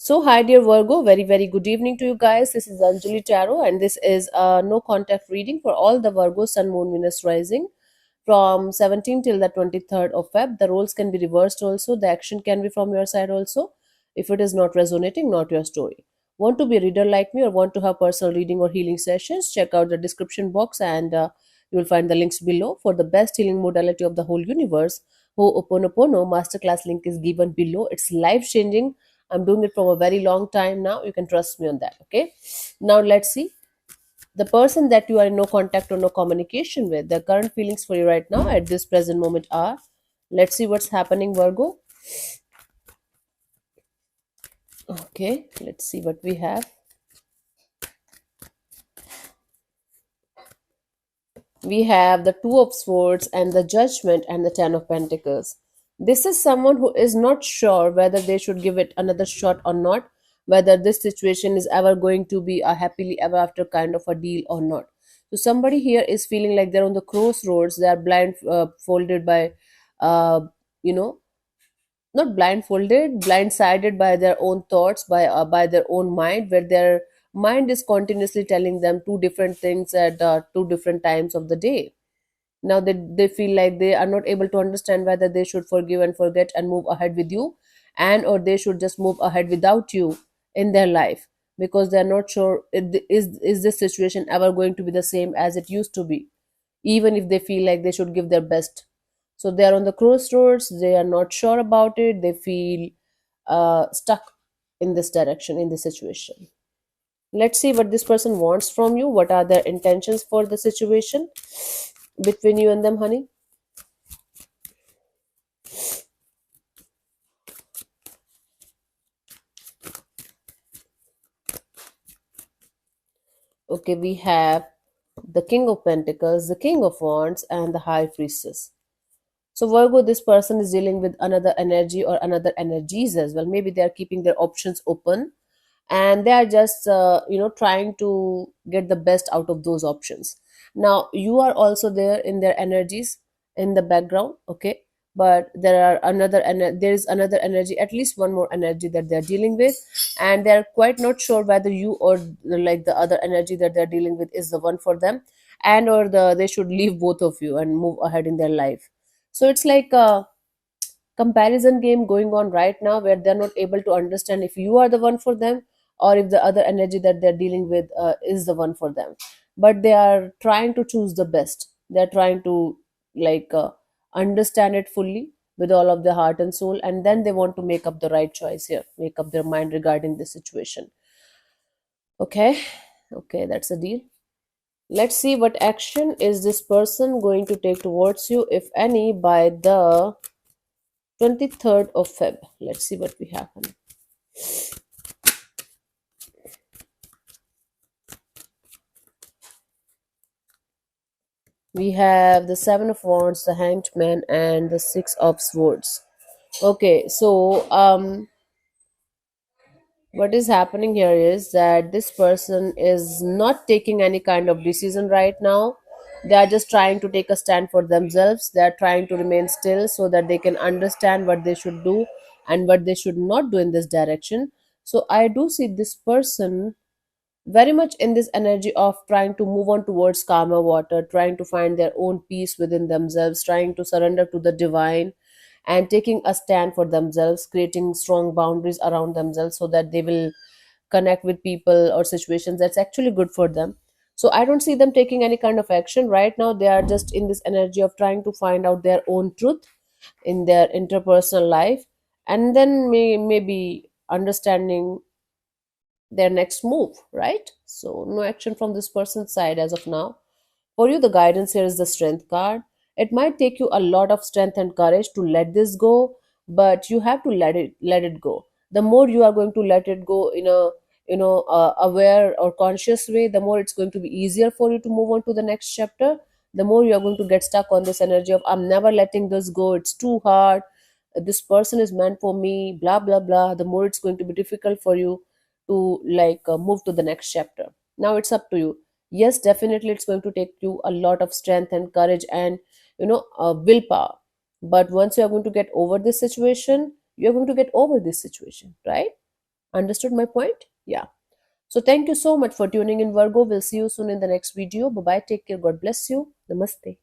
So, hi, dear Virgo. Very, very good evening to you guys. This is Anjali Tarot, and this is a no contact reading for all the Virgo Sun, Moon, Venus rising from 17 till the 23rd of Feb. The roles can be reversed also. The action can be from your side also. If it is not resonating, not your story. Want to be a reader like me or want to have personal reading or healing sessions? Check out the description box and you will find the links below for the best healing modality of the whole universe. Ho'oponopono masterclass link is given below. It's life changing. I'm doing it from a very long time now. You can trust me on that. Okay. Now let's see the person that you are in no contact or no communication with. The current feelings for you right now at this present moment are. Let's see what's happening, Virgo. Okay. Let's see what we have. We have the Two of Swords and the Judgment and the Ten of Pentacles. This is someone who is not sure whether they should give it another shot or not, whether this situation is ever going to be a happily ever after kind of a deal or not. So somebody here is feeling like they're on the crossroads. They are folded by, uh, you know, not blindfolded, blindsided by their own thoughts, by their own mind, where their mind is continuously telling them two different things at two different times of the day. Now they feel like they are not able to understand whether they should forgive and forget and move ahead with you, and or they should just move ahead without you in their life, because they are not sure is this situation ever going to be the same as it used to be, even if they feel like they should give their best. So they are on the crossroads, they are not sure about it, they feel stuck in this direction, in this situation. Let's see what this person wants from you. What are their intentions for the situation between you and them, honey? Okay, we have the King of Pentacles, the King of Wands, and the High Priestess. So, Virgo, this person is dealing with another energy or another energies as well. Maybe they are keeping their options open and they are just, trying to get the best out of those options. Now, you are also there in their energies in the background, okay? But there is another energy, at least one more energy that they're dealing with, and they're quite not sure whether you or like the other energy that they're dealing with is the one for them, and or they should leave both of you and move ahead in their life. So it's like a comparison game going on right now, where they're not able to understand if you are the one for them or if the other energy that they're dealing with is the one for them. But they are trying to choose the best. They're trying to like understand it fully with all of their heart and soul, and then they want to make up the right choice here, make up their mind regarding this situation. Okay. Okay, that's a deal. Let's see what action is this person going to take towards you, if any, by the 23rd of Feb. Let's see what we have. We have the Seven of Wands, the Hanged Man, and the Six of Swords. Okay, so what is happening here is that this person is not taking any kind of decision right now. They are just trying to take a stand for themselves. They are trying to remain still so that they can understand what they should do and what they should not do in this direction. So I do see this person very much in this energy of trying to move on towards calmer water, trying to find their own peace within themselves, trying to surrender to the divine, and taking a stand for themselves, creating strong boundaries around themselves so that they will connect with people or situations that's actually good for them. So I don't see them taking any kind of action right now. They are just in this energy of trying to find out their own truth in their interpersonal life, and then maybe understanding their next move, right? So, no action from this person's side as of now. For you, the guidance here is the Strength card. It might take you a lot of strength and courage to let this go, but you have to let it go. The more you are going to let it go in a aware or conscious way, the more it's going to be easier for you to move on to the next chapter. The more you are going to get stuck on this energy of I'm never letting this go. It's too hard. This person is meant for me. Blah blah blah. The more it's going to be difficult for you to move to the next chapter. Now it's up to you. Yes, definitely it's going to take you a lot of strength and courage and willpower, but once you are going to get over this situation, you're going to get over this situation, right? Understood my point? Yeah. So thank you so much for tuning in, Virgo. We'll see you soon in the next video. Bye bye. Take care. God bless you. Namaste.